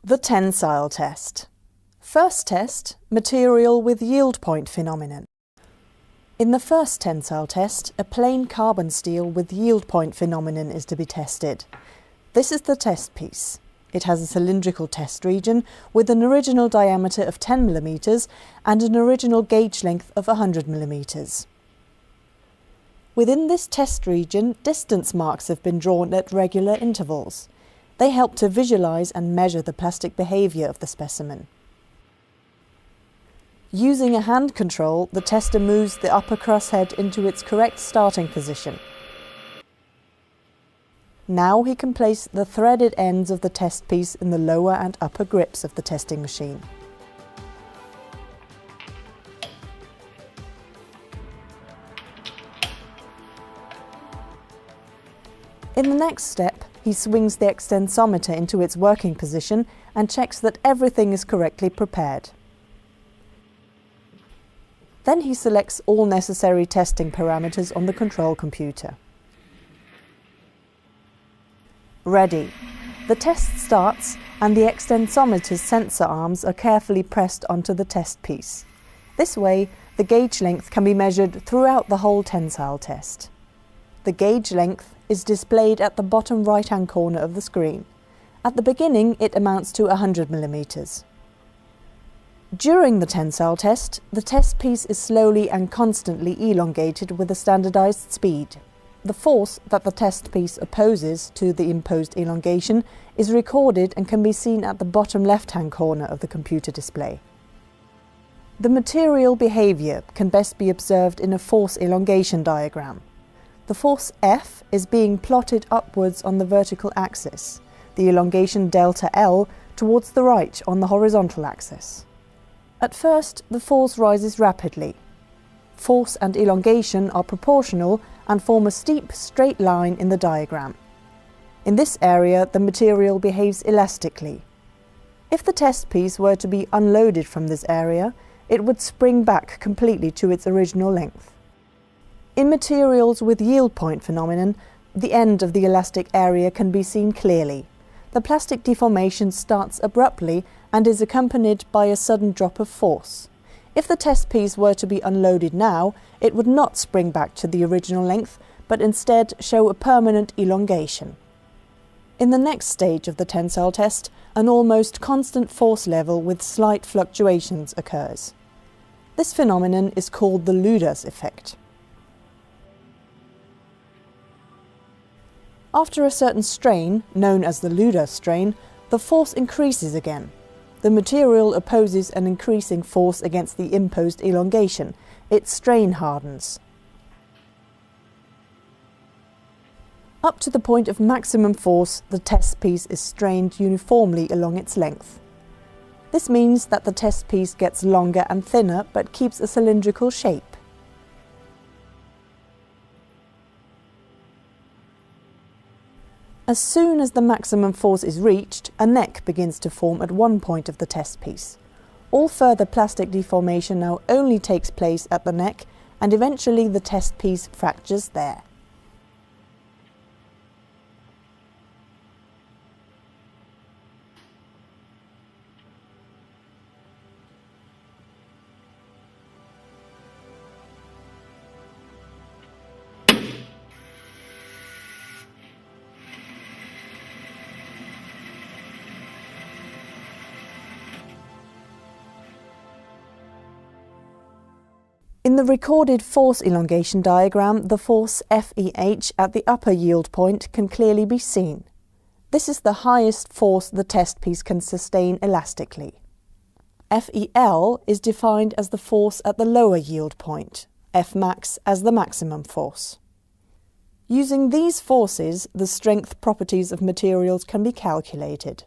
The tensile test. First test, material with yield point phenomenon. In the first tensile test, a plain carbon steel with yield point phenomenon is to be tested. This is the test piece. It has a cylindrical test region with an original diameter of 10 mm and an original gauge length of 100 mm. Within this test region, distance marks have been drawn at regular intervals. They help to visualize and measure the plastic behavior of the specimen. Using a hand control, the tester moves the upper crosshead into its correct starting position. Now he can place the threaded ends of the test piece in the lower and upper grips of the testing machine. In the next step, he swings the extensometer into its working position and checks that everything is correctly prepared. Then he selects all necessary testing parameters on the control computer. Ready. The test starts and the extensometer's sensor arms are carefully pressed onto the test piece. This way, the gauge length can be measured throughout the whole tensile test. The gauge length is displayed at the bottom right-hand corner of the screen. At the beginning, it amounts to 100 mm. During the tensile test, the test piece is slowly and constantly elongated with a standardized speed. The force that the test piece opposes to the imposed elongation is recorded and can be seen at the bottom left-hand corner of the computer display. The material behavior can best be observed in a force elongation diagram. The force F is being plotted upwards on the vertical axis, the elongation delta L towards the right on the horizontal axis. At first, the force rises rapidly. Force and elongation are proportional and form a steep, straight line in the diagram. In this area, the material behaves elastically. If the test piece were to be unloaded from this area, it would spring back completely to its original length. In materials with yield point phenomenon, the end of the elastic area can be seen clearly. The plastic deformation starts abruptly and is accompanied by a sudden drop of force. If the test piece were to be unloaded now, it would not spring back to the original length, but instead show a permanent elongation. In the next stage of the tensile test, an almost constant force level with slight fluctuations occurs. This phenomenon is called the Luders effect. After a certain strain, known as the Luder strain, the force increases again. The material opposes an increasing force against the imposed elongation. Its strain hardens. Up to the point of maximum force, the test piece is strained uniformly along its length. This means that the test piece gets longer and thinner but keeps a cylindrical shape. As soon as the maximum force is reached, a neck begins to form at one point of the test piece. All further plastic deformation now only takes place at the neck, and eventually the test piece fractures there. In the recorded force elongation diagram, the force FEH at the upper yield point can clearly be seen. This is the highest force the test piece can sustain elastically. FEL is defined as the force at the lower yield point, Fmax as the maximum force. Using these forces, the strength properties of materials can be calculated.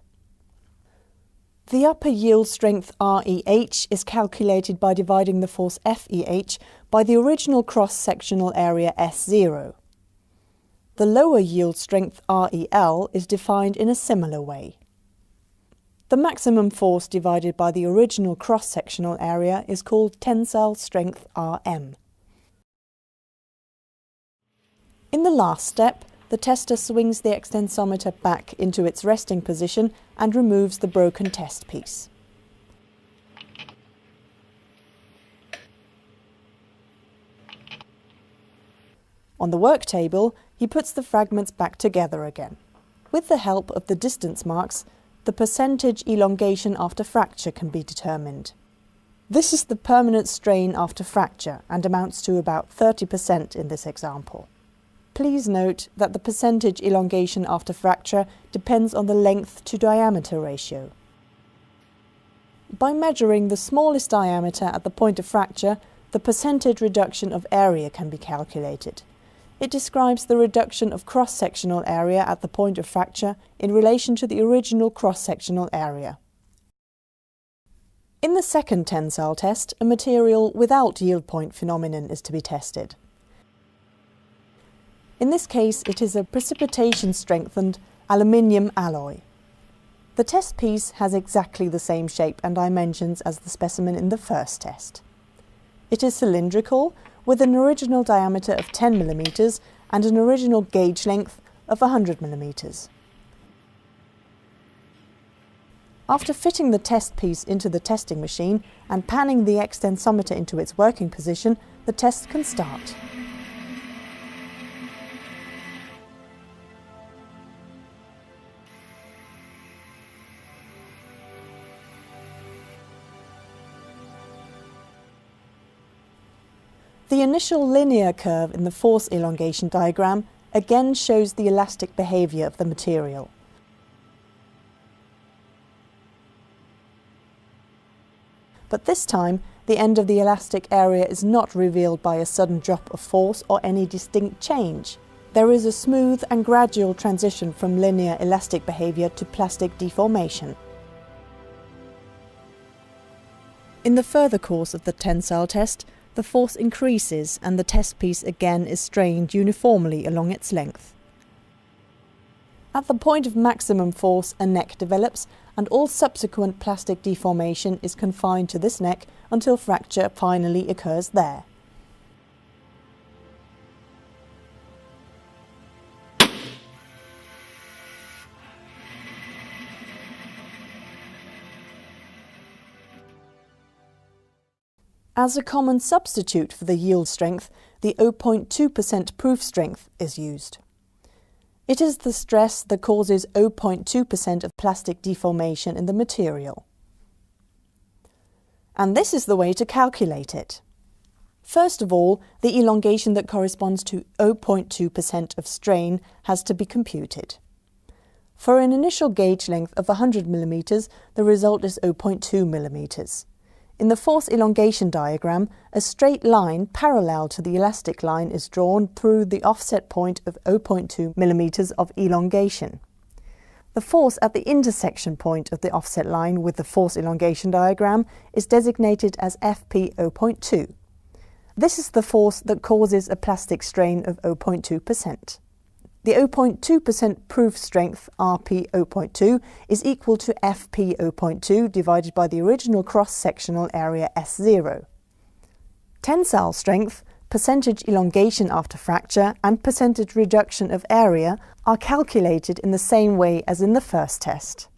The upper yield strength REH is calculated by dividing the force FEH by the original cross-sectional area S0. The lower yield strength REL is defined in a similar way. The maximum force divided by the original cross-sectional area is called tensile strength RM. In the last step, the tester swings the extensometer back into its resting position and removes the broken test piece. On the work table, he puts the fragments back together again. With the help of the distance marks, the percentage elongation after fracture can be determined. This is the permanent strain after fracture and amounts to about 30% in this example. Please note that the percentage elongation after fracture depends on the length to diameter ratio. By measuring the smallest diameter at the point of fracture, the percentage reduction of area can be calculated. It describes the reduction of cross-sectional area at the point of fracture in relation to the original cross-sectional area. In the second tensile test, a material without yield point phenomenon is to be tested. In this case, it is a precipitation-strengthened aluminium alloy. The test piece has exactly the same shape and dimensions as the specimen in the first test. It is cylindrical, with an original diameter of 10 mm and an original gauge length of 100 mm. After fitting the test piece into the testing machine and panning the extensometer into its working position, the test can start. The initial linear curve in the force elongation diagram again shows the elastic behavior of the material. But this time, the end of the elastic area is not revealed by a sudden drop of force or any distinct change. There is a smooth and gradual transition from linear elastic behavior to plastic deformation. In the further course of the tensile test, the force increases and the test piece again is strained uniformly along its length. At the point of maximum force, a neck develops and all subsequent plastic deformation is confined to this neck until fracture finally occurs there. As a common substitute for the yield strength, the 0.2% proof strength is used. It is the stress that causes 0.2% of plastic deformation in the material. And this is the way to calculate it. First of all, the elongation that corresponds to 0.2% of strain has to be computed. For an initial gauge length of 100 mm, the result is 0.2 mm. In the force elongation diagram, a straight line parallel to the elastic line is drawn through the offset point of 0.2 mm of elongation. The force at the intersection point of the offset line with the force elongation diagram is designated as Fp 0.2. This is the force that causes a plastic strain of 0.2%. The 0.2% proof strength, Rp 0.2, is equal to Fp 0.2 divided by the original cross-sectional area S0. Tensile strength, percentage elongation after fracture, and percentage reduction of area are calculated in the same way as in the first test.